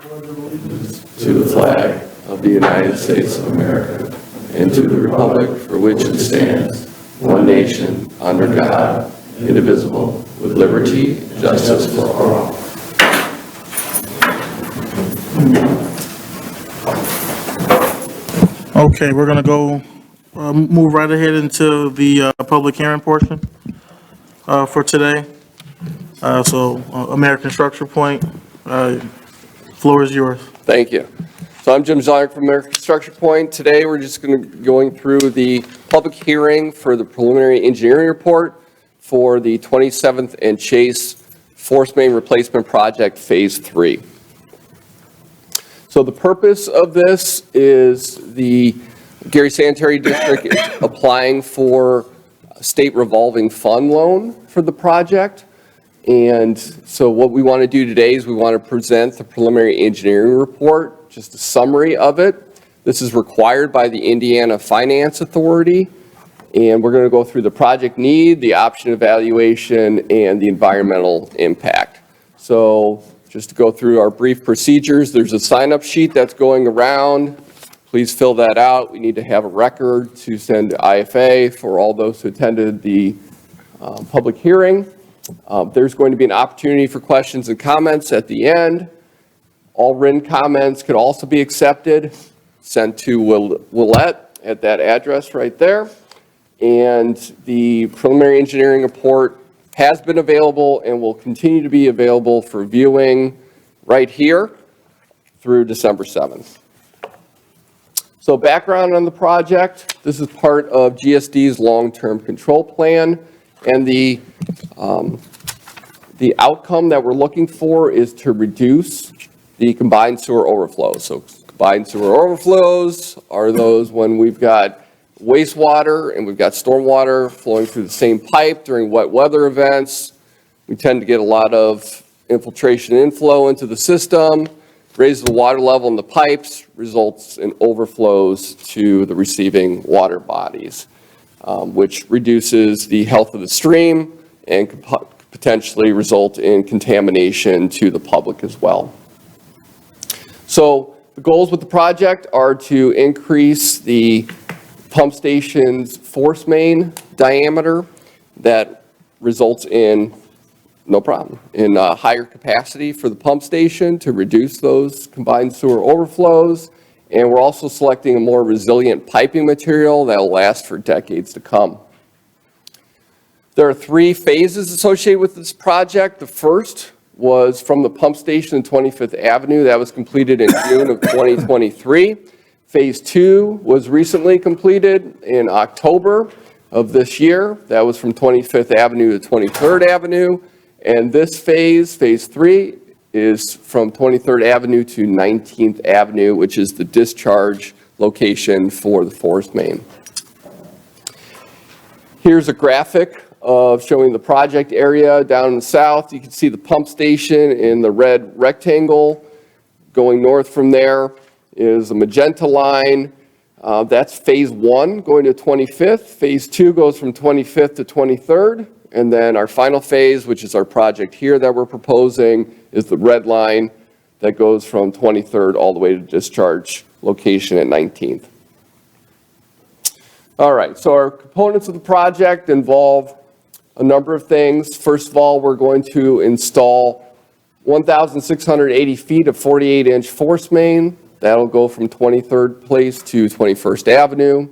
to the flag of the United States of America and to the republic for which it stands, one nation, under God, indivisible, with liberty and justice for all. Okay, we're going to go move right ahead into the public hearing portion for today. American Structure Point, floor is yours. Thank you. So I'm Jim Zonick from American Structure Point. Today we're just going through the public hearing for the preliminary engineering report for the 27th and Chase Force Main Replacement Project Phase 3. So the purpose of this is the Gary Sanitary District is applying for a state revolving fund loan for the project. And so what we want to do today is we want to present the preliminary engineering report, just a summary of it. This is required by the Indiana Finance Authority. And we're going to go through the project need, the option evaluation, and the environmental impact. So just to go through our brief procedures, there's a sign-up sheet that's going around. Please fill that out. We need to have a record to send to IFA for all those who attended the public hearing. There's going to be an opportunity for questions and comments at the end. All written comments could also be accepted, sent to Willette at that address right there. And the preliminary engineering report has been available and will continue to be available for viewing right here through December 7th. So background on the project, this is part of GSD's long-term control plan, and the outcome that we're looking for is to reduce the combined sewer overflows. So combined sewer overflows are those when we've got wastewater and we've got stormwater flowing through the same pipe during wet weather events. We tend to get a lot of infiltration inflow into the system, raises the water level in the pipes, results in overflows to the receiving water bodies, which reduces the health of the stream and could potentially result in contamination to the public as well. So the goals with the project are to increase the pump station's force main diameter that results in higher capacity for the pump station to reduce those combined sewer overflows. And we're also selecting a more resilient piping material that will last for decades to come. There are 3 phases associated with this project. The first was from the pump station in 25th Avenue. That was completed in June of 2023. Phase 2 was recently completed in October of this year. That was from 25th Avenue to 23rd Avenue. And this phase, phase 3, is from 23rd Avenue to 19th Avenue, which is the discharge location for the force main. Here's a graphic of showing the project area down in the south. You can see the pump station in the red rectangle. Going north from there is a magenta line. That's phase 1 going to 25th. Phase 2 goes from 25th to 23rd. And then our final phase, which is our project here that we're proposing, is the red line that goes from 23rd all the way to discharge location at 19th. All right, so our components of the project involve a number of things. First of all, we're going to install 1,680 feet of 48-inch force main. That'll go from 23rd Place to 21st Avenue.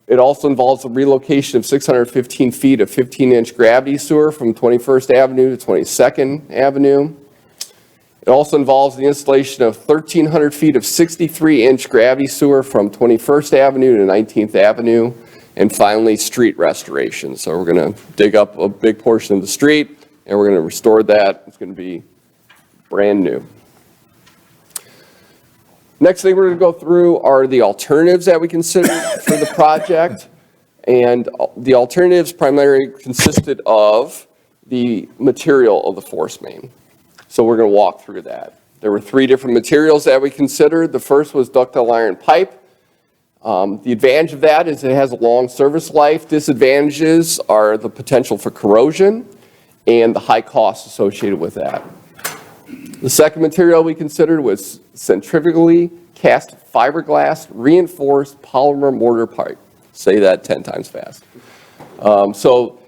It also involves the relocation of 615 feet of 15-inch gravity sewer from 21st Avenue to 22nd Avenue. It also involves the installation of 1,300 feet of 63-inch gravity sewer from 21st Avenue to 19th Avenue. And finally, street restoration. So we're going to dig up a big portion of the street, and we're going to restore that. It's going to be brand new. Next thing we're going to go through are the alternatives that we consider for the project. And the alternatives primarily consisted of the material of the force main. So we're going to walk through that. There were 3 different materials that we considered. The first was ductile iron pipe. The advantage of that is it has a long service life. Disadvantages are the potential for corrosion and the high costs associated with that. The second material we considered was centrifugally cast fiberglass reinforced polymer mortar pipe. Say that 10 times fast. So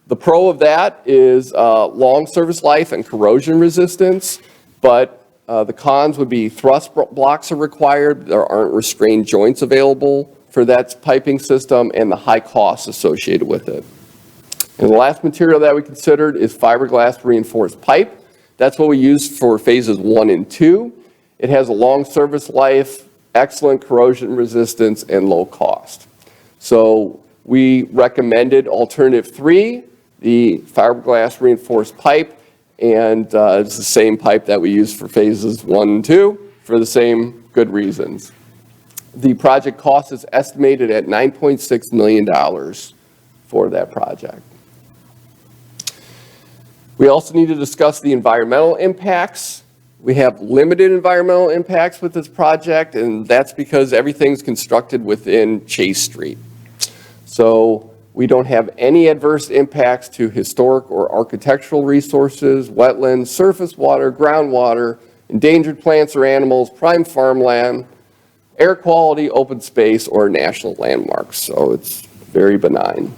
the pro of that is long service life and corrosion resistance, but the cons would be thrust blocks are required. There aren't restrained joints available for that piping system and the high costs associated with it. And the last material that we considered is fiberglass reinforced pipe. That's what we used for phases 1 and 2. It has a long service life, excellent corrosion resistance, and low cost. So we recommended alternative 3, the fiberglass reinforced pipe, and it's the same pipe that we used for phases 1 and 2 for the same good reasons. The project cost is estimated at $9.6 million for that project. We also need to discuss the environmental impacts. We have limited environmental impacts with this project, and that's because everything's constructed within Chase Street. So we don't have any adverse impacts to historic or architectural resources, wetlands, surface water, groundwater, endangered plants or animals, prime farmland, air quality, open space, or national landmarks. So it's very benign.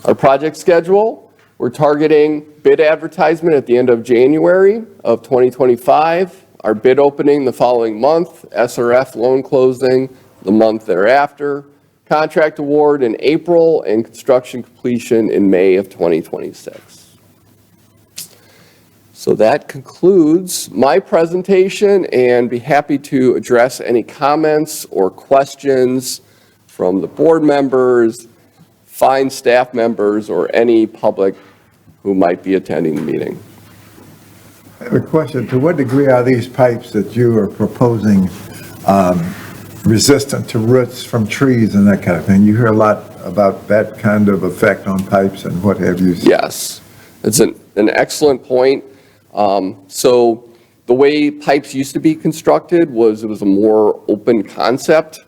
Our project schedule, we're targeting bid advertisement at the end of January of 2025. Our bid opening the following month, SRF loan closing the month thereafter, contract award in April, and construction completion in May of 2026. So that concludes my presentation, and be happy to address any comments or questions from the board members, fine staff members, or any public who might be attending the meeting. I have a question. To what degree are these pipes that you are proposing resistant to roots from trees and that kind of thing? You hear a lot about that kind of effect on pipes and what have you. Yes, it's an excellent point. So the way pipes used to be constructed was it was a more open concept.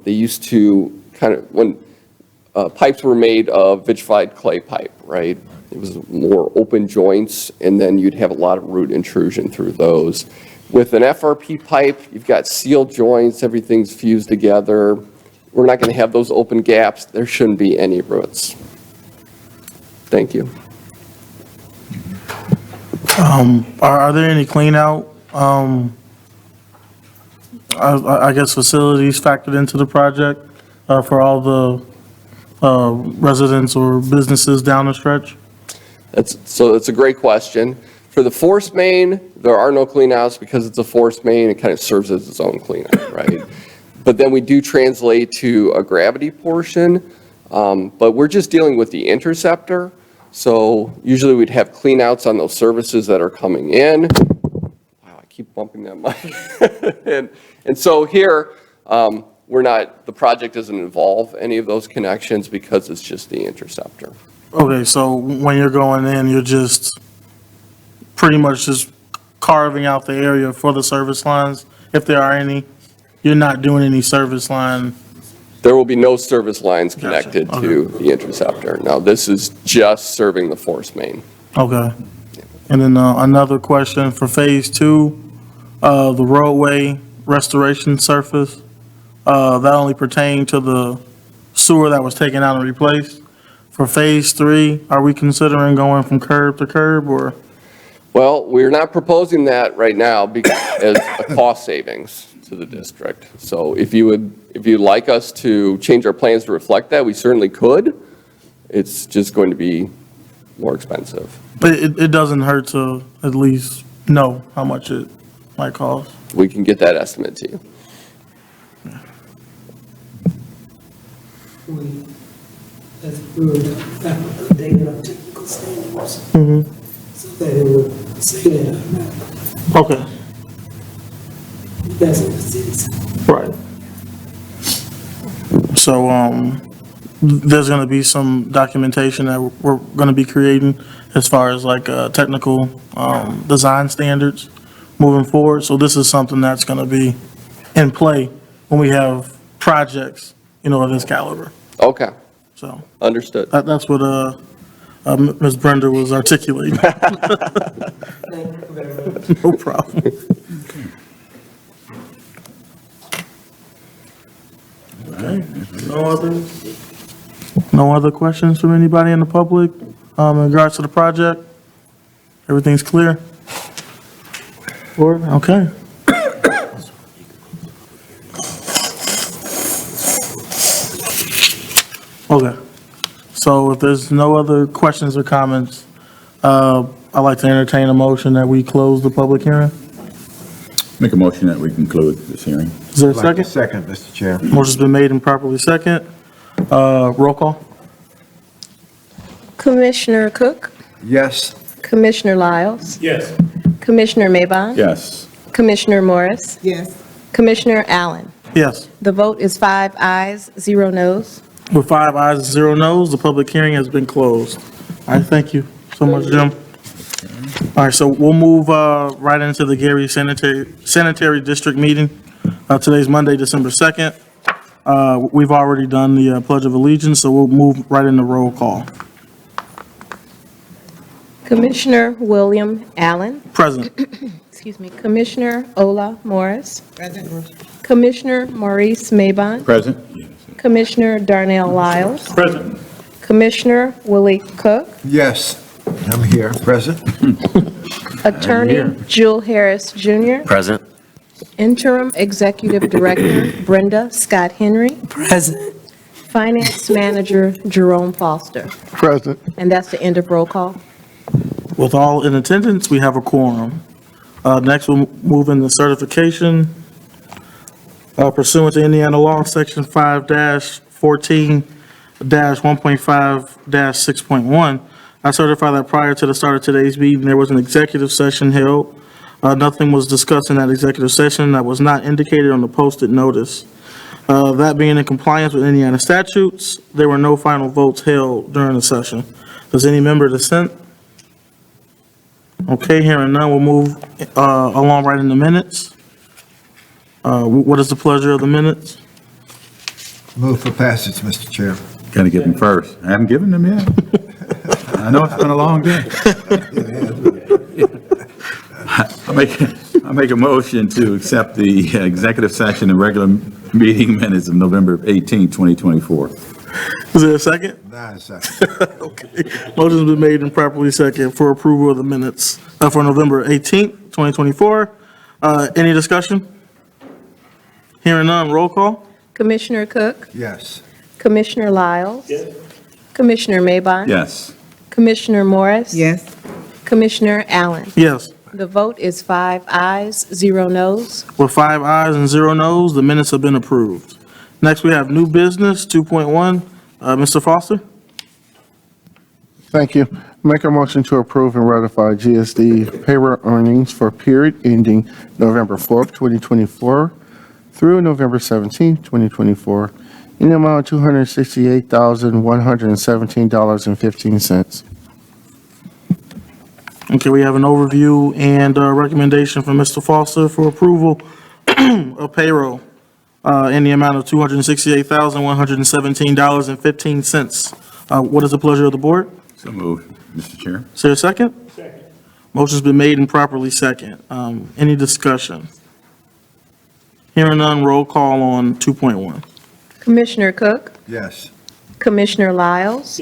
They used to kind of, when pipes were made of vitrified clay pipe, right? It was more open joints, and then you'd have a lot of root intrusion through those. With an FRP pipe, you've got sealed joints, everything's fused together. We're not going to have those open gaps. There shouldn't be any roots. Thank you. Are there any clean out, I guess, facilities factored into the project for all the residents or businesses down the stretch? That's a great question. For the force main, there are no cleanouts because it's a force main. It kind of serves as its own cleanout, right? But then we do translate to a gravity portion, but we're just dealing with the interceptor. So usually we'd have cleanouts on those services that are coming in. Wow, I keep bumping that mic. and so here, the project doesn't involve any of those connections because it's just the interceptor. Okay, so when you're going in, you're just pretty much just carving out the area for the service lines, if there are any. You're not doing any service line. There will be no service lines connected Gotcha. to the interceptor. Now, this is just serving the force main. Okay. And then another question for phase 2, the roadway restoration surface, that only pertained to the sewer that was taken out and replaced. For phase 3, are we considering going from curb to curb, or? Well, we're not proposing that right now as a cost savings to the district. So if you'd like us to change our plans to reflect that, we certainly could. It's just going to be more expensive. But it doesn't hurt to at least know how much it might cost. We can get that estimate to you. We were updating our technical standards. So that it would say that Okay, that's what the city's. right. So, there's gonna be some documentation that we're gonna be creating as far as like, technical, design standards moving forward. So this is something that's gonna be in play when we have projects, of this caliber. Okay, So understood. that's what, Ms. Brenda was articulating. Thank you very much. No problem. No other questions from anybody in the public in regards to the project? Everything's clear? Board, okay. Okay, so if there's no other questions or comments, I'd like to entertain a motion that we close the public hearing. Make a motion that we conclude this hearing. Is there a I'd like to second? second, Mr. Chair. Motion's been made and properly second. Roll call? Commissioner Cook, Yes, Commissioner Lyles, Yes. Commissioner Maybon, Yes. Commissioner Morris, Yes. Commissioner Allen. Yes. The vote is 5 ayes, 0 noes. With 5 ayes and 0 noes, the public hearing has been closed. All right, thank you so much, Jim. All right, so we'll move right into the Gary Sanitary District meeting. Today's Monday, December 2nd. We've already done the Pledge of Allegiance, so we'll move right into roll call. Commissioner William Allen, Present. excuse me, Commissioner Ola Morris, Present. Commissioner Maurice Maybon, Present? Commissioner Darnell Lyles, Present. Commissioner Willie Cook, yes, I'm here, present. Attorney Jewel Harris Jr., Present. Interim Executive Director Brenda Scott Henry, Present. Finance Manager Jerome Foster. Present. And that's the end of roll call. With all in attendance, we have a quorum. Next, we'll move into certification. Pursuant to Indiana law, section 5-14-1.5-6.1, I certify that prior to the start of today's meeting, there was an executive session held. Nothing was discussed in that executive session that was not indicated on the posted notice. That being in compliance with Indiana statutes, there were no final votes held during the session. Does any member dissent? Okay, hearing none, we'll move along right in the minutes. What is the pleasure of the minutes? Move for passage, Mr. Chair. Got to give them first. I haven't given them yet. I know it's been a long day. I make a motion to accept the executive session and regular meeting minutes of November 18, 2024. Is there a second? Nah, second. Okay. Motion's been made and properly second for approval of the minutes for November 18th, 2024. Any discussion? Hearing none, roll call? Commissioner Cook, Yes, Commissioner Lyles, Commissioner Maybon, Yes. Commissioner Morris, Yes. Commissioner Allen. Yes. The vote is 5 ayes, 0 noes. With 5 ayes and 0 noes, the minutes have been approved. Next, we have new business, 2.1. Mr. Foster? Thank you. Make a motion to approve and ratify GSD payroll earnings for period ending November 4th, 2024 through November 17th, 2024 in the amount of $268,117.15. Okay, we have an overview and a recommendation from Mr. Foster for approval of payroll in the amount of $268,117.15. What is the pleasure of the board? So moved, Mr. Chair. Is there a second? Second. Motion's been made and properly second. Any discussion? Hearing none, roll call on 2.1. Commissioner Cook, yes, Commissioner Lyles.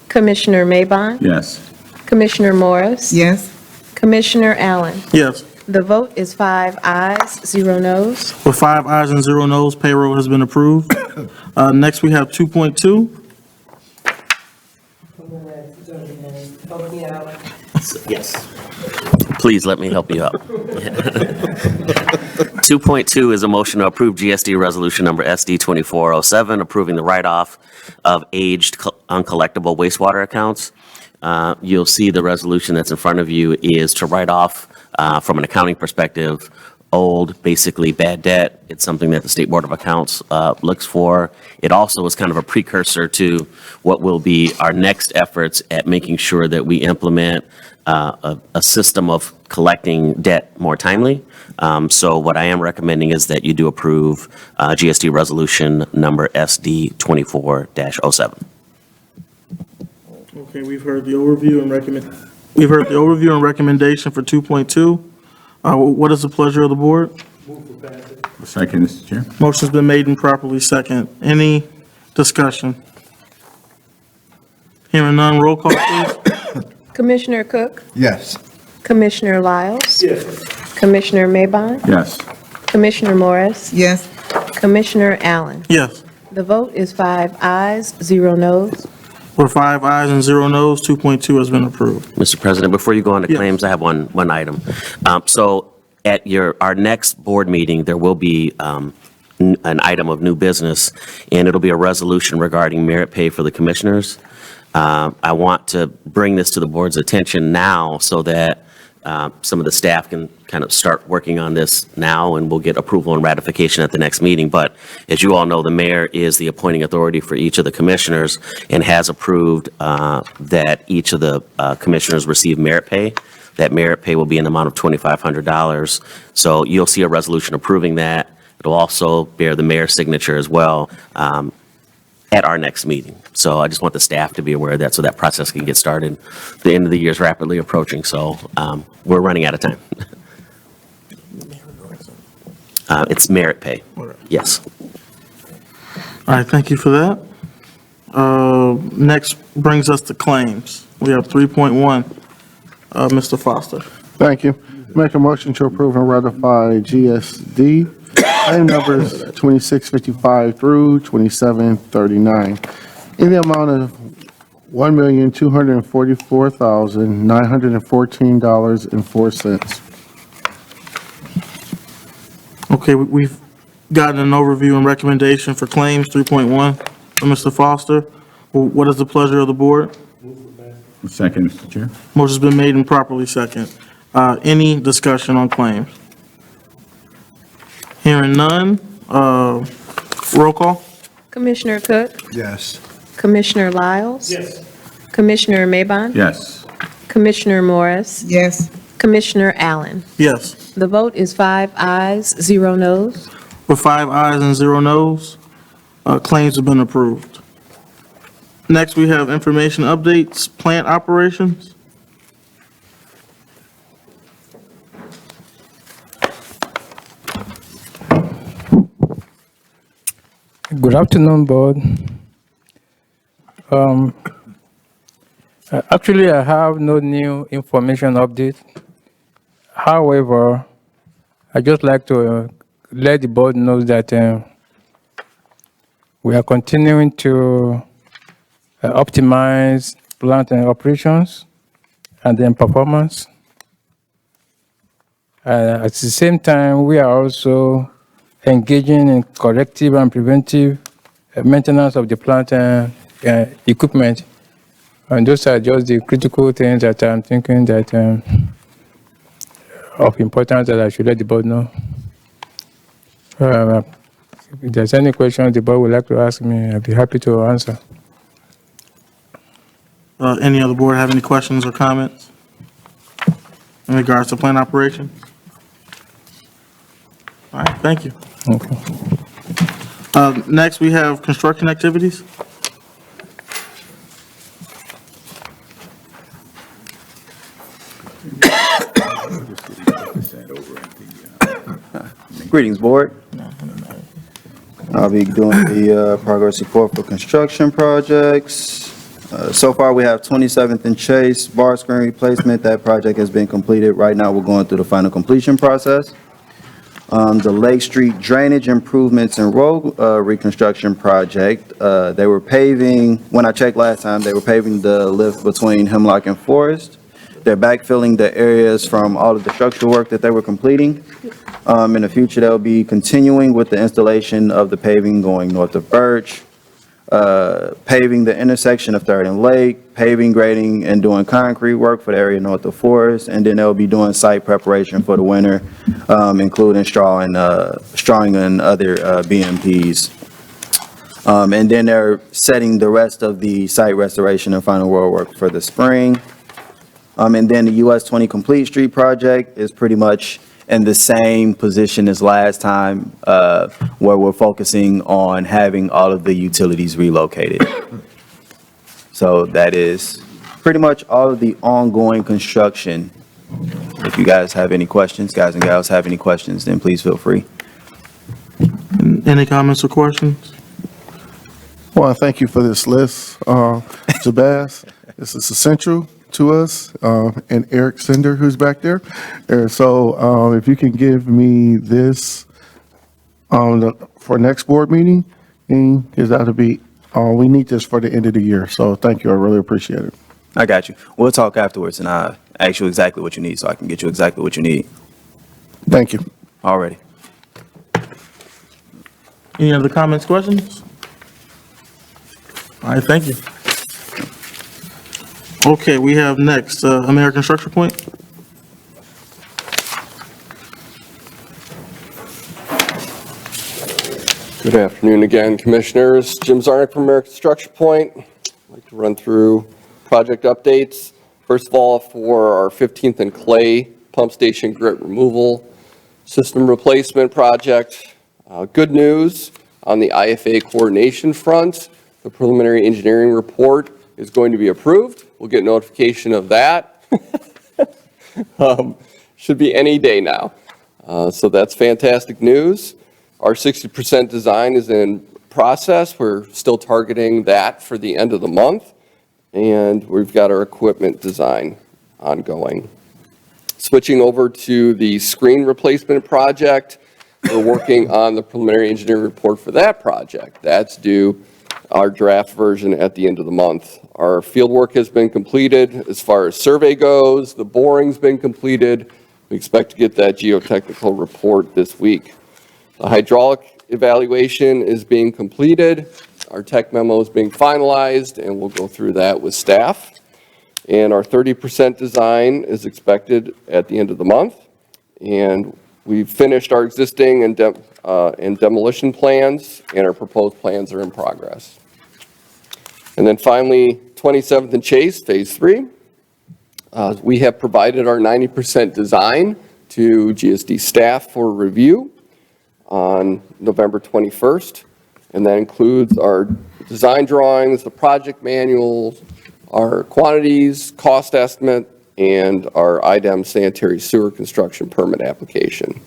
Commissioner Maybon, Yes. Commissioner Morris. Yes. Commissioner Allen. Yes. The vote is 5 ayes, 0 noes. With 5 ayes and 0 noes, payroll has been approved. Next, we have 2.2. Help me out. Yes. Please let me help you out. 2.2 is a motion to approve GSD resolution number SD 2407, approving the write-off of aged uncollectible wastewater accounts. You'll see the resolution that's in front of you is to write off, from an accounting perspective, old, basically bad debt. It's something that the State Board of Accounts looks for. It also is kind of a precursor to what will be our next efforts at making sure that we implement a system of collecting debt more timely. So what I am recommending is that you do approve GSD resolution number SD 24-07. Okay, we've heard the overview and recommendation for 2.2. What is the pleasure of the board? Second, Mr. Chair. Motion's been made and properly second. Any discussion? Hearing none, roll call, please. Commissioner Cook? Yes. Commissioner Lyles? Commissioner Maybon? Yes. Commissioner Morris? Yes. Commissioner Allen? Yes. The vote is 5 ayes, 0 noes. For 5 ayes and 0 noes, 2.2 has been approved. Mr. President, before you go on to Yes. claims, I have one item. So at our next board meeting, there will be an item of new business, and it'll be a resolution regarding merit pay for the commissioners. I want to bring this to the board's attention now so that some of the staff can kind of start working on this now, and we'll get approval and ratification at the next meeting. But as you all know, the mayor is the appointing authority for each of the commissioners and has approved that each of the commissioners receive merit pay. That merit pay will be in the amount of $2,500. So you'll see a resolution approving that. It'll also bear the mayor's signature as well at our next meeting. So I just want the staff to be aware of that so that process can get started. The end of the year is rapidly approaching, so we're running out of time. It's merit pay. Yes. All right, thank you for that. Next brings us to claims. We have 3.1. Mr. Foster. Thank you. Make a motion to approve and ratify GSD claim numbers 2655 through 2739 in the amount of $1,244,914.04. Okay, we've gotten an overview and recommendation for claims 3.1 from Mr. Foster. What is the pleasure of the board? Second, Mr. Chair. Motion's been made and properly second. Any discussion on claims? Hearing none, roll call? Commissioner Cook? Yes. Commissioner Lyles? Yes. Commissioner Maybon? Yes. Commissioner Morris? Yes. Commissioner Allen? Yes. The vote is 5 ayes, 0 noes. With 5 ayes and 0 noes, claims have been approved. Next, we have information updates, plant operations. Good afternoon, board. Actually, I have no new information update. However, I just like to let the board know that we are continuing to optimize plant and operations and then performance. At the same time, we are also engaging in corrective and preventive maintenance of the plant and equipment. And those are just the critical things that I'm thinking that of importance that I should let the board know. If there's any questions the board would like to ask me, I'd be happy to answer. Any other board have any questions or comments in regards to plant operations? All right, thank you. Okay. Next, we have construction activities. Greetings, board. I'll be doing the progress report for construction projects. So far, we have 27th and Chase bar screen replacement. That project has been completed. Right now, we're going through the final completion process. The Lake Street drainage improvements and road reconstruction project, they were paving, when I checked last time, they were paving the lift between Hemlock and Forest. They're backfilling the areas from all of the structural work that they were completing. In the future, they'll be continuing with the installation of the paving going north of Birch, paving the intersection of 3rd and Lake, paving, grading, and doing concrete work for the area north of Forest, and then they'll be doing site preparation for the winter, including strawing and other BMPs. And then they're setting the rest of the site restoration and final road work for the spring. And then the US 20 Complete Street project is pretty much in the same position as last time, where we're focusing on having all of the utilities relocated. So that is pretty much all of the ongoing construction. If you guys have any questions, guys and gals have any questions, then please feel free. Any comments or questions? Well, thank you for this list, Jabaz. This is essential to us, and Eric Sender, who's back there. So if you can give me this for next board meeting, because that'll be, we need this for the end of the year. So thank you, I really appreciate it. I got you. We'll talk afterwards, and I'll ask you exactly what you need, so I can get you exactly what you need. Thank you. Already. Any other comments, questions? All right, thank you. Okay, we have next, American Structure Point. Good afternoon again, Commissioners. Jim Zarnik from American Structure Point. I'd like to run through project updates. First of all, for our 15th and Clay pump station grit removal system replacement project. Good news on the IFA coordination front. The preliminary engineering report is going to be approved. We'll get notification of that. Should be any day now. So that's fantastic news. Our 60% design is in process. We're still targeting that for the end of the month. And we've got our equipment design ongoing. Switching over to the screen replacement project, we're working on the preliminary engineering report for that project. That's due, our draft version, at the end of the month. Our field work has been completed as far as survey goes. The boring's been completed. We expect to get that geotechnical report this week. The hydraulic evaluation is being completed. Our tech memo is being finalized, and we'll go through that with staff. And our 30% design is expected at the end of the month. And we've finished our existing and demolition plans, and our proposed plans are in progress. And then finally, 27th and Chase, Phase 3. We have provided our 90% design to GSD staff for review on November 21st. And that includes our design drawings, the project manuals, our quantities, cost estimate, and our IDEM sanitary sewer construction permit application.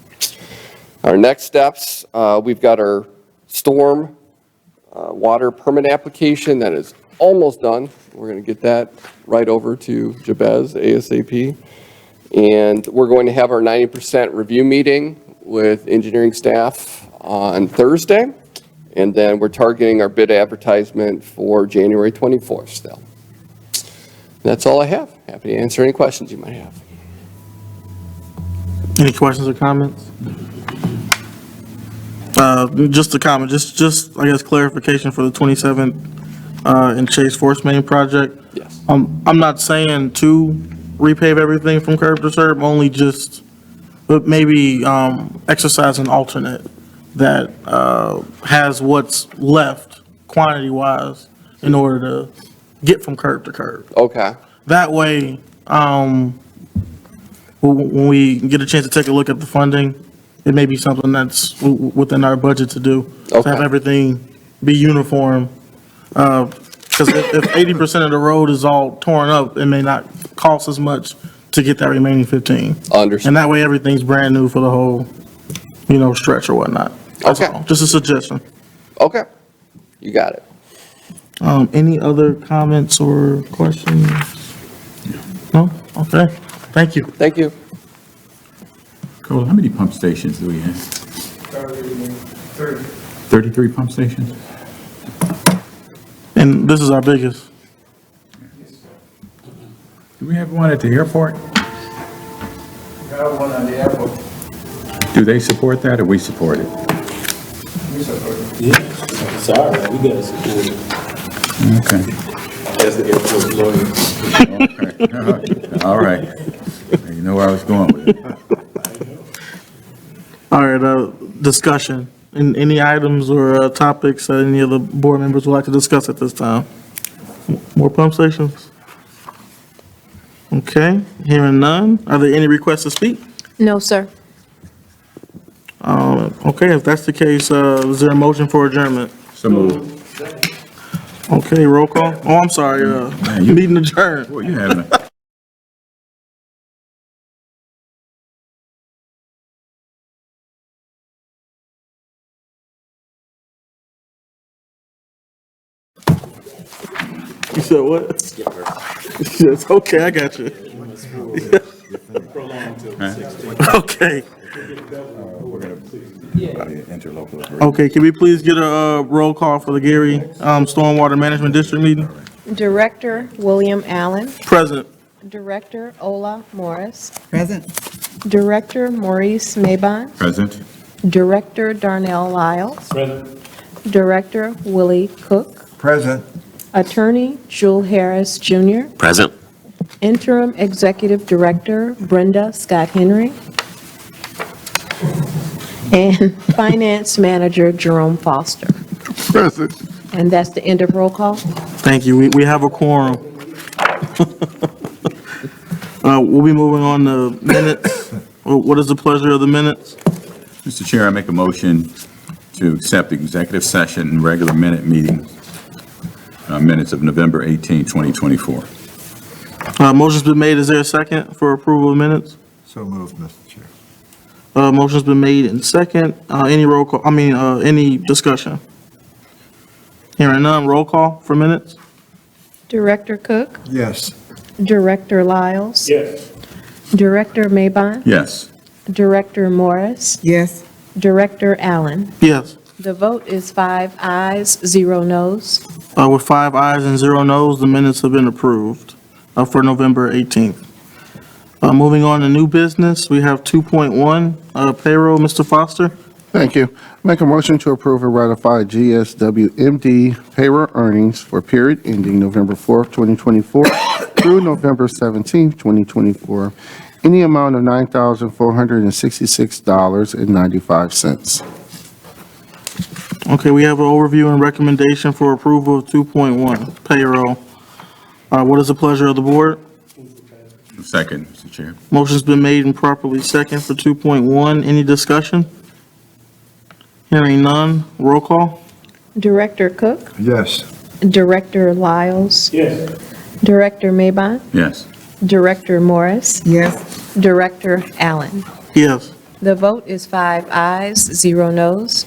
Our next steps, we've got our storm water permit application that is almost done. We're going to get that right over to Jabez ASAP. And we're going to have our 90% review meeting with engineering staff on Thursday. And then we're targeting our bid advertisement for January 24th still. That's all I have. Happy to answer any questions you might have. Any questions or comments? Just a comment, just I guess clarification for the 27th and Chase Force Main project. Yes. I'm not saying to repave everything from curb to curb, only just, but maybe exercise an alternate that has what's left quantity-wise in order to get from curb to curb. Okay. That way, when we get a chance to take a look at the funding, it may be something that's within our budget to do. To Okay. have everything be uniform. Because if 80% of the road is all torn up, it may not cost as much to get that remaining 15. Understood. And that way, everything's brand new for the whole, stretch or whatnot. That's Okay. all. Just a suggestion. Okay. You got it. Any other comments or questions? No? Okay. Thank you. Thank you. Cole, how many pump stations do we have? 33 pump stations? And this is our biggest. Do we have one at the airport? We have one at the airport. Do they support that or we support it? We support it. Yeah, sorry, we gotta support it Okay. as the airport lawyer. Okay. All right. You know where I was going with it. All right, discussion. Any items or topics that any of the board members would like to discuss at this time? More pump stations? Okay, hearing none. Are there any requests to speak? No, sir. Okay, if that's the case, is there a motion for adjournment? So moved. Okay, roll call. Oh, I'm sorry, meeting adjourned. Boy, you having a... You said what? Yes, okay, I got you. Okay. Okay, can we please get a roll call for the Gary Stormwater Management District meeting? Director William Allen. Present. Director Ola Morris. Present. Director Maurice Mabon. Present? Director Darnell Lyles. Present. Director Willie Cook. Present. Attorney Jewel Harris Jr. Present. Interim Executive Director Brenda Scott Henry. And Finance Manager Jerome Foster. Present. And that's the end of roll call. Thank you. We have a quorum. We'll be moving on to minutes. What is the pleasure of the minutes? Mr. Chair, I make a motion to accept the executive session and regular meeting minutes of November 18, 2024. Motion's been made. Is there a second for approval of minutes? So moved, Mr. Chair. Motion's been made in second. Any roll call, any discussion? Hearing none, roll call for minutes? Director Cook. Yes. Director Lyles. Yes. Director Mabon. Yes. Director Morris. Yes. Director Allen. Yes. The vote is 5 ayes, 0 noes. With 5 ayes and 0 noes, the minutes have been approved for November 18th. Moving on to new business, we have 2.1 payroll. Mr. Foster? Thank you. Make a motion to approve and ratify GSWMD payroll earnings for period ending November 4th, 2024 through November 17th, 2024, in the amount of $9,466.95. Okay, we have an overview and recommendation for approval of 2.1 payroll. What is the pleasure of the board? Second, Mr. Chair. Motion's been made and properly second for 2.1. Any discussion? Hearing none, roll call? Director Cook. Yes. Director Lyles. Yes. Director Mabon. Yes. Director Morris. Yes. Director Allen. Yes. The vote is 5 ayes, 0 noes.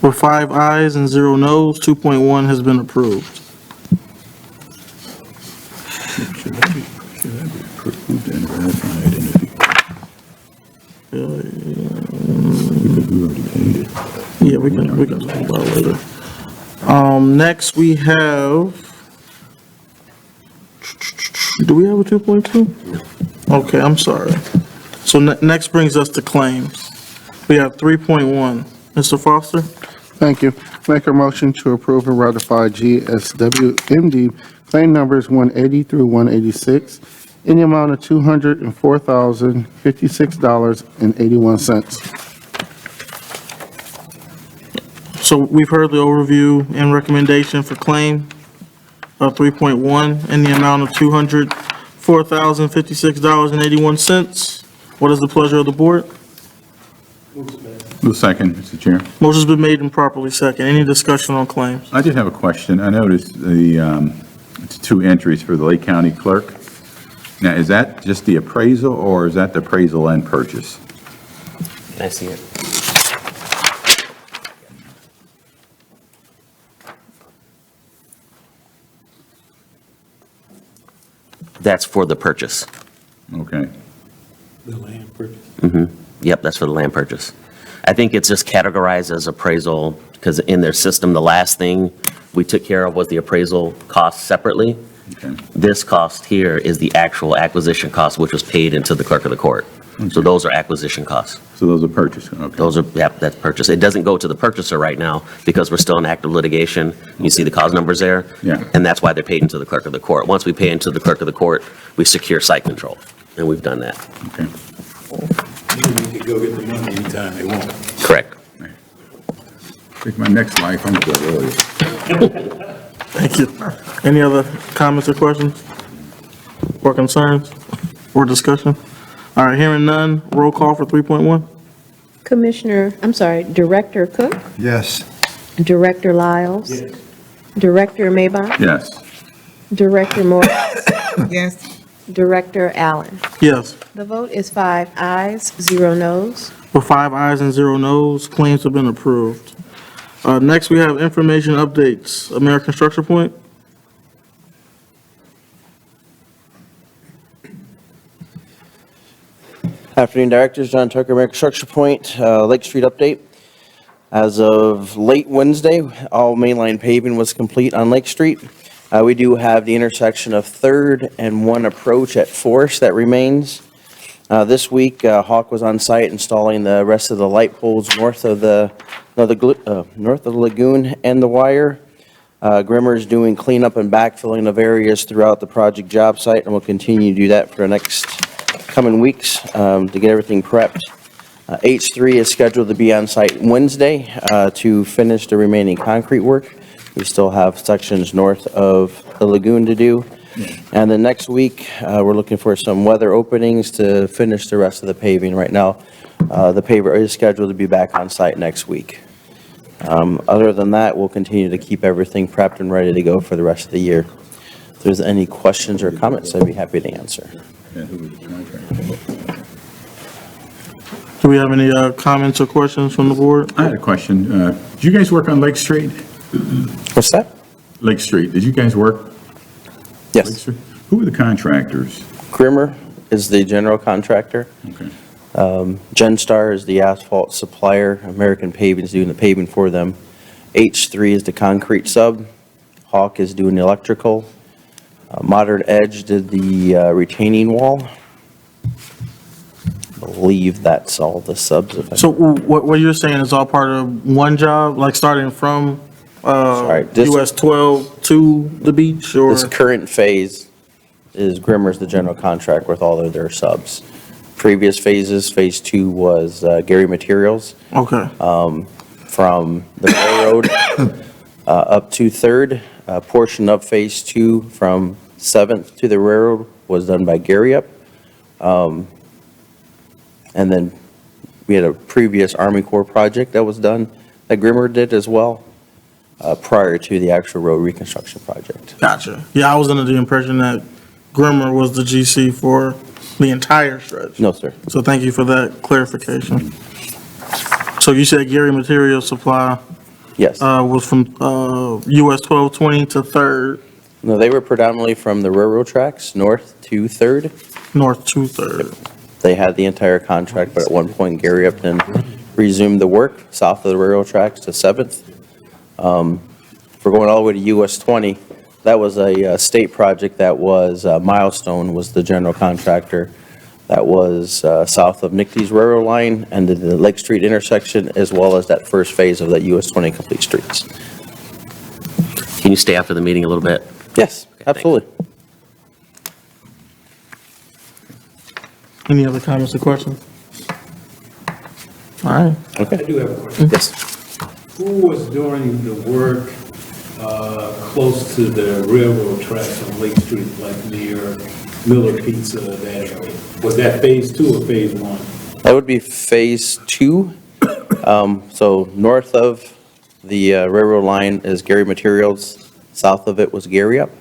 With 5 ayes and 0 noes, 2.1 has been approved. Should that be approved and ratified and we already paid it. Yeah, we can talk about it later. Next we have, do we have a 2.2? Okay, I'm sorry. So next brings us to claims. We have 3.1. Mr. Foster? Thank you. Make a motion to approve and ratify GSWMD claim numbers 180 through 186 in the amount of $204,056.81. So we've heard the overview and recommendation for claim 3.1 in the amount of $204,056.81. What is the pleasure of the board? Move second, Mr. Chair. Motion's been made and properly second. Any discussion on claims? I did have a question. I noticed the it's 2 entries for the Lake County Clerk. Now, is that just the appraisal, or is that the appraisal and purchase? Can I see it? That's for the purchase. Okay. The land purchase. Yep, that's for the land purchase. I think it's just categorized as appraisal, because in their system, the last thing we took care of was the appraisal cost separately. Okay. This cost here is the actual acquisition cost, which was paid into the clerk of the court. So those are acquisition costs. So those are purchase, okay. Those are, yep, that's purchase. It doesn't go to the purchaser right now because we're still in active litigation. You see the cause numbers there? Yeah. And that's why they're paid into the clerk of the court. Once we pay into the clerk of the court, we secure site control, and we've done that. Okay. You can go get the money anytime they want. Correct. Take my next life, I'm good early. Thank you. Any other comments or questions? Or concerns? Or discussion? All right, hearing none, roll call for 3.1. Director Cook. Yes. Director Lyles. Yes. Director Maybach, Yes. Director Morris, Yes. Director Allen. Yes. The vote is 5 ayes, 0 noes. With 5 ayes and 0 noes, claims have been approved. Next, we have information updates. American Structure Point. Afternoon, Directors. John Tucker, American Structure Point, Lake Street update. As of late Wednesday, all mainline paving was complete on Lake Street. We do have the intersection of 3rd and 1 approach at Forest that remains. This week, Hawk was on site installing the rest of the light poles north of the lagoon and the wire. Grimmer's doing cleanup and backfilling of areas throughout the project job site, and we'll continue to do that for the next coming weeks to get everything prepped. H3 is scheduled to be on site Wednesday to finish the remaining concrete work. We still have sections north of the lagoon to do. And then next week, we're looking for some weather openings to finish the rest of the paving. Right now, the paver is scheduled to be back on site next week. Other than that, we'll continue to keep everything prepped and ready to go for the rest of the year. If there's any questions or comments, I'd be happy to answer. And who was the contractor? Do we have any comments or questions from the board? I had a question. Did you guys work on Lake Street? What's that? Lake Street, did you guys work? Lake Yes. Street? Who were the contractors? Grimmer is the general contractor. Okay. Genstar is the asphalt supplier. American Paving is doing the paving for them. H3 is the concrete sub. Hawk is doing the electrical. Modern Edge did the retaining wall. I believe that's all the subs. So what you're saying is all part of one job, like starting from Sorry, US 12 to the beach, or? This current phase is Grimmer's the general contract with all of their subs. Previous phases, phase 2 was Gary Materials. Okay. From the railroad up to 3rd. A portion of phase 2 from 7th to the railroad was done by Gary up. And then we had a previous Army Corps project that was done that Grimmer did as well prior to the actual road reconstruction project. Gotcha. Yeah, I was under the impression that Grimmer was the GC for the entire stretch. No, sir. So thank you for that clarification. So you said Gary Material Supply Yes. was from US 1220 to 3rd, No, they were predominantly from the railroad tracks north to 3rd. north to 3rd. They had the entire contract, but at one point Gary Upton resumed the work south of the railroad tracks to 7th. If we're going all the way to US 20, that was a state project that was, Milestone was the general contractor. That was south of Nickey's railroad line and the Lake Street intersection, as well as that first phase of that US 20 complete streets. Can you stay after the meeting a little bit? Yes, absolutely. Any other comments or questions? All right. I do have a question. Yes. Who was doing the work close to the railroad tracks on Lake Street, like near Miller Pizza, that area? Was that phase 2 or phase 1? That would be phase 2. So north of the railroad line is Gary Materials. South of it was Gary Up.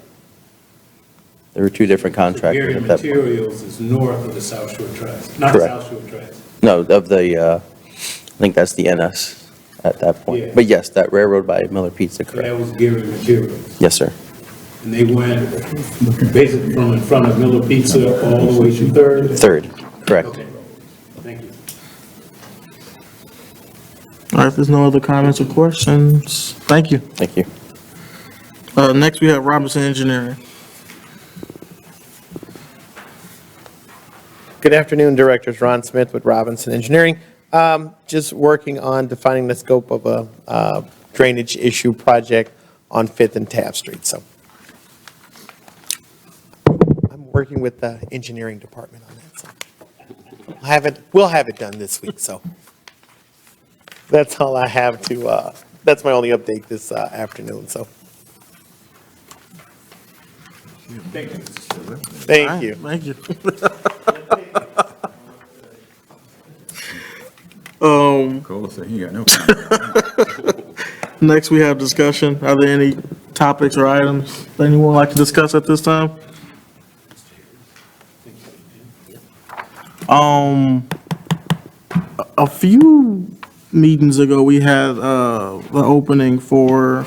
There were 2 different contractors Gary at that point. Materials is north of the South Shore tracks, not the Correct. South Shore tracks. No, of the, I think that's the NS at that point. Yeah. But yes, that railroad by Miller Pizza, So that correct? was Gary Materials. Yes, sir. And they went basically from in front of Miller Pizza all the way to 3rd? 3rd, correct. Okay, thank you. All right, if there's no other comments or questions, thank you. Thank you. Next, we have Robinson Engineering. Good afternoon, Directors. Ron Smith with Robinson Engineering. Just working on defining the scope of a drainage issue project on 5th and Taft Street. So I'm working with the engineering department on that. So we'll have it done this week. So that's all I have to, that's my only update this afternoon. So Thank you. thank you. Thank you. Cole said he got no comment. Next, we have discussion. Are there any topics or items that anyone would like to discuss at this time? A few meetings ago, we had the opening for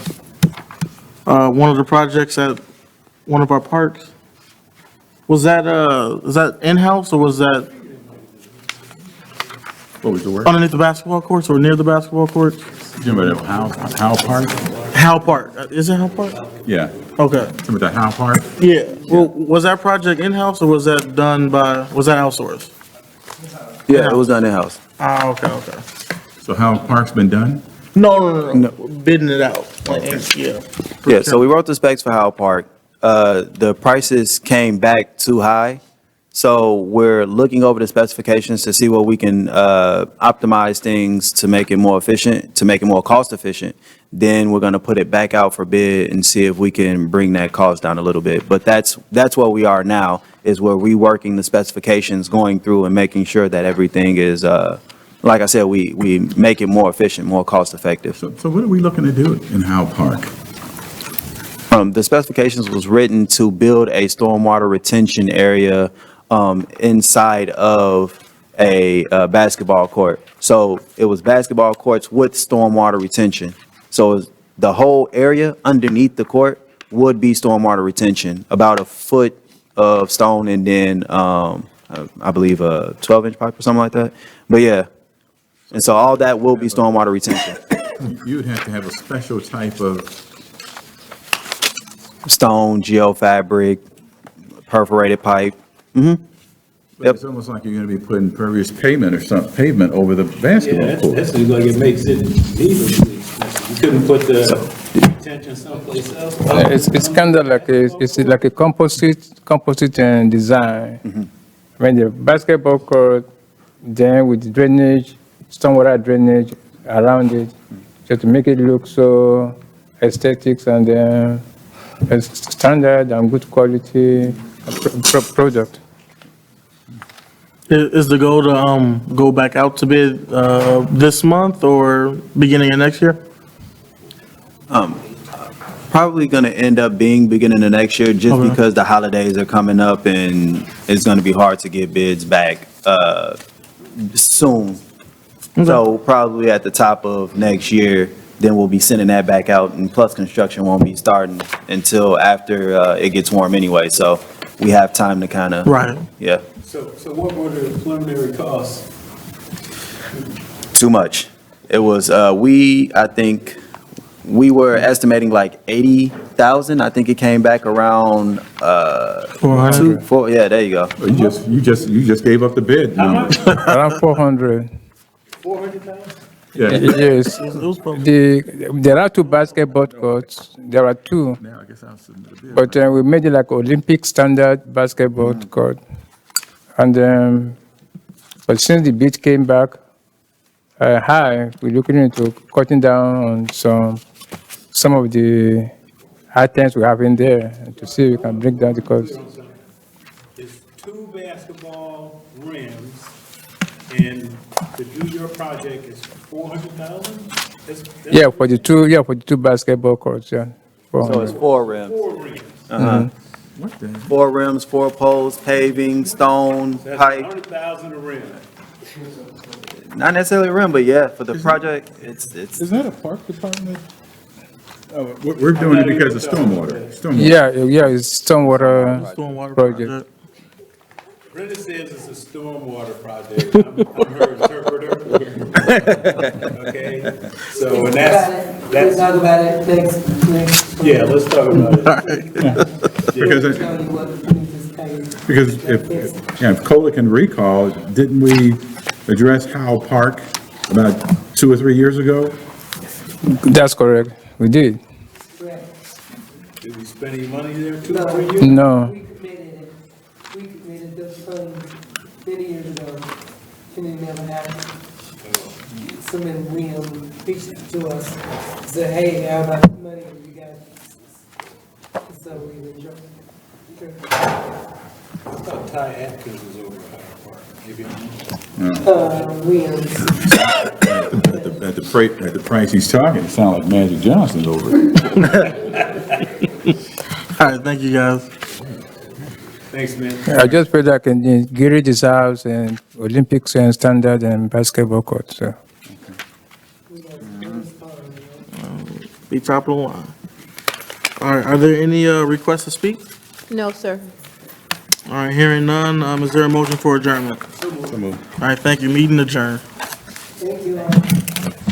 one of the projects at one of our parks. Was that, is that in-house or was that What was the word? underneath the basketball courts or near the basketball courts? You remember the Howe Park? Howe Park, is it Howe Park? Yeah. Okay, Remember the Howe Park? yeah, well, was that project in-house or was that done by, was that outsourced? Yeah, it was done in-house. Ah, okay. So Howe Park's been done? No, bidding it out, like, yeah. Yeah, so we wrote the specs for Howell Park. The prices came back too high, so we're looking over the specifications to see what we can optimize things to make it more efficient, to make it more cost efficient. Then we're gonna put it back out for bid and see if we can bring that cost down a little bit. But that's where we are now, is we're reworking the specifications, going through and making sure that everything is, like I said, we make it more efficient, more cost effective. So what are we looking to do in Howe Park? The specifications was written to build a stormwater retention area inside of a basketball court. So it was basketball courts with stormwater retention. So the whole area underneath the court would be stormwater retention, about a foot of stone and then I believe a 12-inch pipe or something like that. But yeah, and so all that will be stormwater retention. You would have to have a special type of, Stone, geofabric, perforated pipe. but it's almost like you're gonna be putting pervious pavement or some pavement over the basketball Yeah, court. that seems like it makes it needlessly expensive. You couldn't put the detention someplace else? It's kind of like a composite design. When the basketball court, then with drainage, stormwater drainage around it, just to make it look so aesthetics and standard and good quality product. Is the goal to go back out to bid this month or beginning of next year? Probably going to end up being beginning of next year, just Okay. because the holidays are coming up and it's going to be hard to get bids back soon. So probably at the top of next year, then we'll be sending that back out, and plus construction won't be starting until after it gets warm anyway. So we have time to kind of. Right. Yeah, So what were the preliminary costs? too much. It was, I think, we were estimating like 80,000. I think it came back around, 400. yeah, there you go. You just gave up the bid. No. Around 400. 400,000? Yeah. Yes. There are two basketball courts. There are two. Now, I guess I'll submit a bid. But we made it like Olympic standard basketball court. And but since the bid came back high, we're looking into cutting down on some of the items we have in there to see if we can bring down the cost. It's two basketball rims, and to do your project is 400,000? Yeah, for the two basketball courts, yeah. So it's 4 rims. 4 rims. What the? 4 rims, 4 poles, paving, stone, That's pipe. 100,000 a rim. Not necessarily rim, but yeah, for the project, it's. Is that a park department? We're doing it because of stormwater. Yeah, it's stormwater Stormwater project. Brenda says it's a stormwater project. I'm her interpreter. Okay, so and We'll that's, talk about it next. yeah, let's talk about it. Because, Tell you what we need to pay. because if Cola can recall, didn't we address Howe Park about 2 or 3 years ago? That's correct. We did. Did we spend any money there 2 No. or 3 years? No. We committed those funds many years ago, and it never happened. Someone reached out to us, said, hey, how about the money you got? So we were joking. I thought Ty Atkins was over at Hyde Park. Maybe I'm wrong. Williams. At the price he's talking, it sounds like Magic Johnson's over it. All right, thank you, guys. Thanks, man. I just pray that I can Gary deserves and Olympics and standard and basketball court, so. Be top of the line. All right, are there any requests to speak? No, sir. All right, hearing none, is there a motion for adjournment? So moved. All right, thank you. Meeting adjourned. Thank you all.